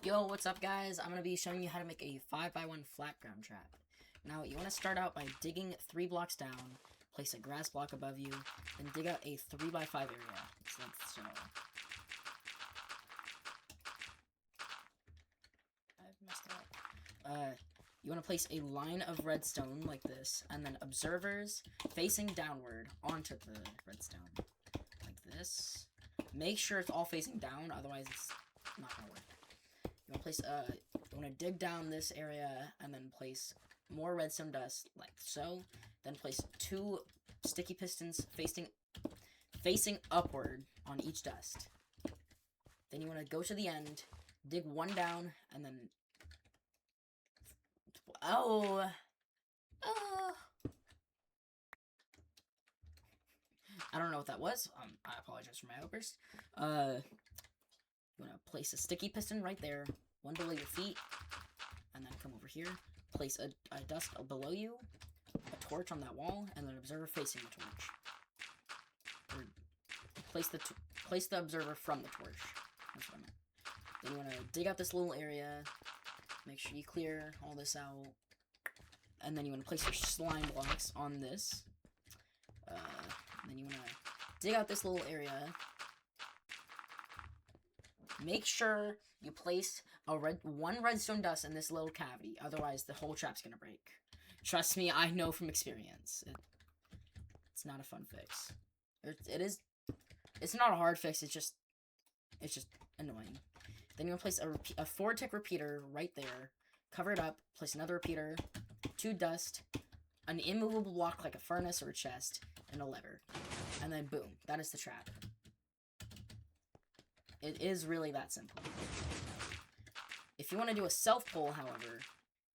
Yo, what's up guys? I'm going to be showing you how to make a 5x1 flat ground trap. Now, you want to start out by digging 3 blocks down, place a grass block above you, then dig out a 3x5 area. It's like so. I've messed up. You want to place a line of redstone like this, and then observers facing downward onto the redstone. Like this. Make sure it's all facing down, otherwise it's not going to work. You want to place, you want to dig down this area, and then place more redstone dust, like so. Then place 2 sticky pistons facing upward on each dust. Then you want to go to the end, dig 1 down, and then... Oh! I don't know what that was. I apologize for my outburst. You want to place a sticky piston right there, 1 below your feet, and then come over here, place a dust below you, a torch on that wall, and an observer facing the torch. Or place the observer from the torch. That's what I meant. Then you want to dig out this little area, make sure you clear all this out, and then you want to place your slime blocks on this. Then you want to dig out this little area. Make sure you place one redstone dust in this little cavity, otherwise the whole trap's gonna break. Trust me, I know from experience. It's not a fun fix. It's not a hard fix, it's just annoying. Then you want to place a 4-tick repeater right there, cover it up, place another repeater, 2 dust, an immovable block like a furnace or a chest, and a lever. And then boom, that is the trap. It is really that simple. If you want to do a self-pull, however,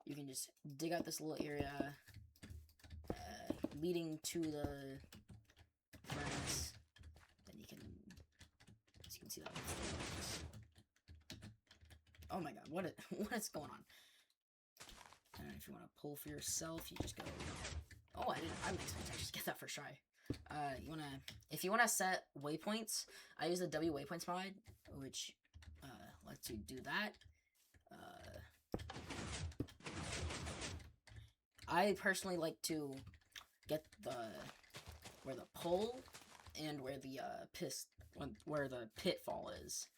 you can just dig out this little area leading to the furnace. Then you can, as you can see that. Oh my god, what is going on? And if you want to pull for yourself, you just go. Oh, I didn't expect to just get that first try. If you wanna set waypoints, I use the W waypoints mod, which lets you do that. I personally like to get where the pull and where the pitfall is.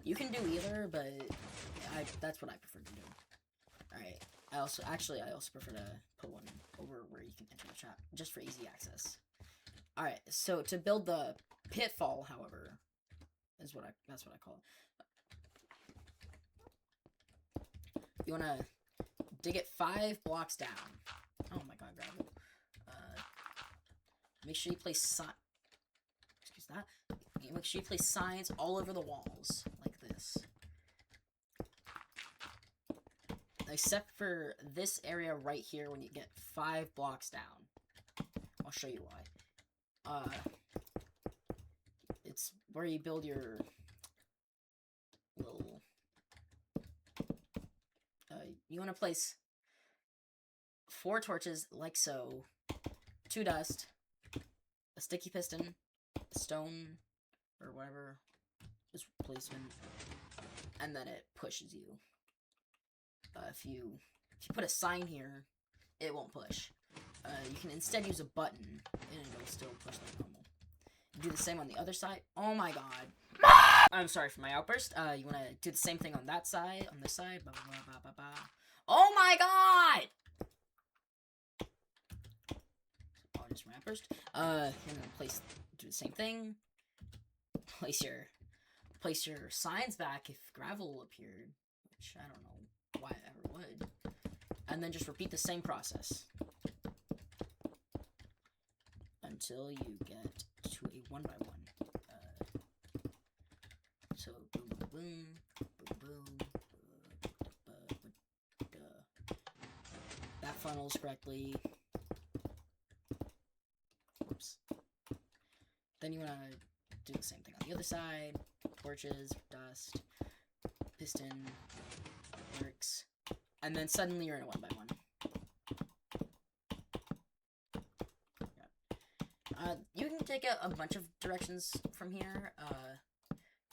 You can do either, but that's what I prefer to do. Alright. I also prefer to put one over where you can enter the trap, just for easy access. Alright, so to build the pitfall, however, that's what I call it. You wanna dig it 5 blocks down. Oh my god, gravel. Make sure you place make sure you place signs all over the walls, like this. Except for this area right here when you get 5 blocks down. I'll show you why. It's where you build your little... you want to place 4 torches, like so, 2 dust, a sticky piston, stone, or whatever is placement, and then it pushes you. If you put a sign here, it won't push. You can instead use a button, and it'll still push like normal. Do the same on the other side. Oh my god. I'm sorry for my outburst. You want to do the same thing on that side, on this side. Bah, bah, bah, bah, bah. Oh my god! Apologies for my outburst. And then do the same thing. Place your signs back if gravel appeared, which I don't know why it ever would. And then just repeat the same process until you get to a 1x1. So boom, boom, boom, boom, boom. That funnels correctly. Whoops. Then you wanna do the same thing on the other side. Torches, dust, piston, works. And then suddenly you're in a 1x1. Yeah. You can take it a bunch of directions from here.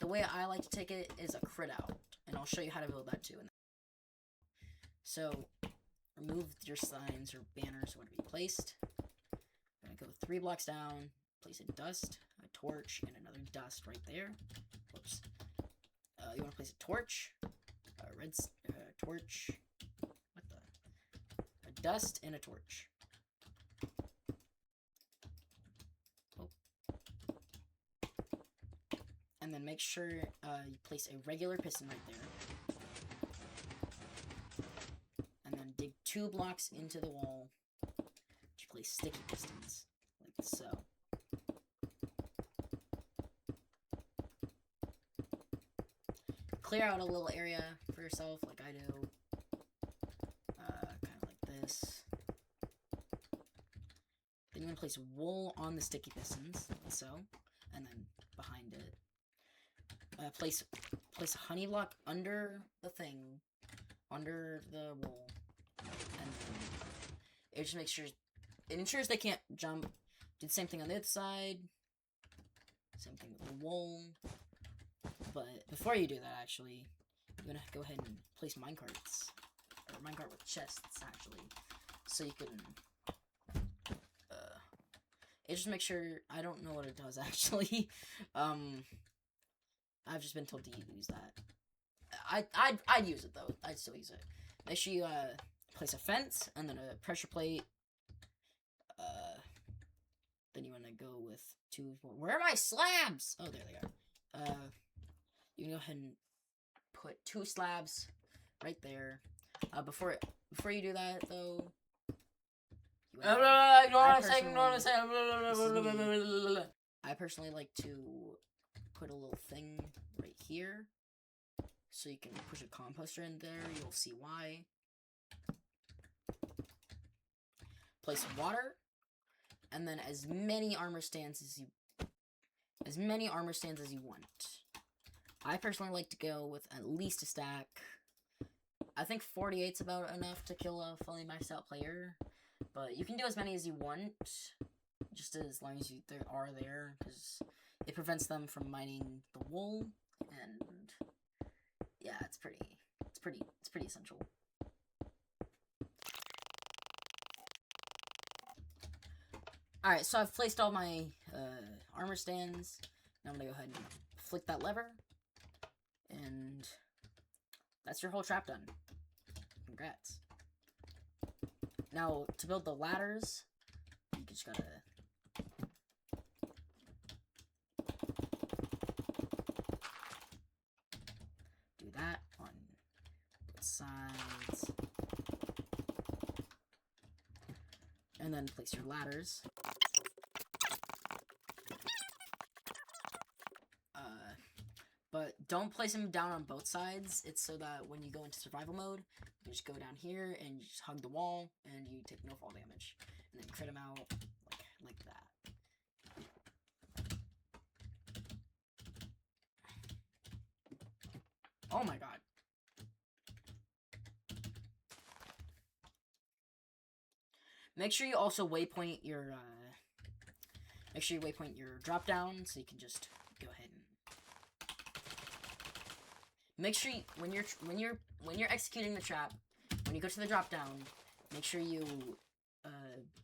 The way I like to take it is a crit out. And I'll show you how to build that too. So, remove your signs or banners, whatever you placed. I'm gonna go 3 blocks down, place a dust, a torch, and another dust right there. Whoops. You want to place a torch, a red torch. What the? A dust and a torch. Oh. And then make sure you place a regular piston right there. And then dig 2 blocks into the wall. You place sticky pistons, like so. Clear out a little area for yourself, like I do. Kind of like this. Then you want to place wool on the sticky pistons, like so. And then behind it, place a honey block under the thing, under the wool, and then it just makes sure it ensures they can't jump. Do the same thing on the other side. Same thing with the wool. But before you do that, actually, you're gonna go ahead and place minecarts, or minecart with chests, actually, so you can. It just makes sure. I don't know what it does actually. I've just been told to use that. I'd use it though. I'd still use it. Make sure you place a fence and then a pressure plate. Then you want to go with 2. Where are my slabs? Oh, there they are. You can go ahead and put 2 slabs right there. Before you do that, though, I personally like to put a little thing right here, so you can push a composter in there. You'll see why. Place water, and then as many armor stands as you want. I personally like to go with at least a stack. I think 48's about enough to kill a fully maxed out player. But you can do as many as you want, just as long as they are there, because it prevents them from mining the wool, and yeah, it's pretty essential. Alright, so I've placed all my armor stands. Now I'm gonna go ahead and flick that lever. And that's your whole trap done. Congrats. Now, to build the ladders, you just gotta... do that on both sides. And then place your ladders. But don't place them down on both sides. It's so that when you go into survival mode, you just go down here and you just hug the wall, and you take no fall damage. And then crit them out like that. Oh my god. Make sure you also waypoint your drop down, so you can just go ahead and make sure you, when you're executing the trap, when you go to the drop down, make sure you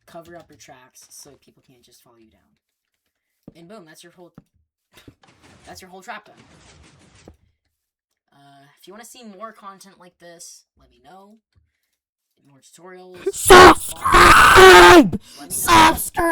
cover up your tracks so people can't just follow you down. And boom, that's your whole trap done. If you want to see more content like this, let me know. More tutorials. Subscribe! Subscribe!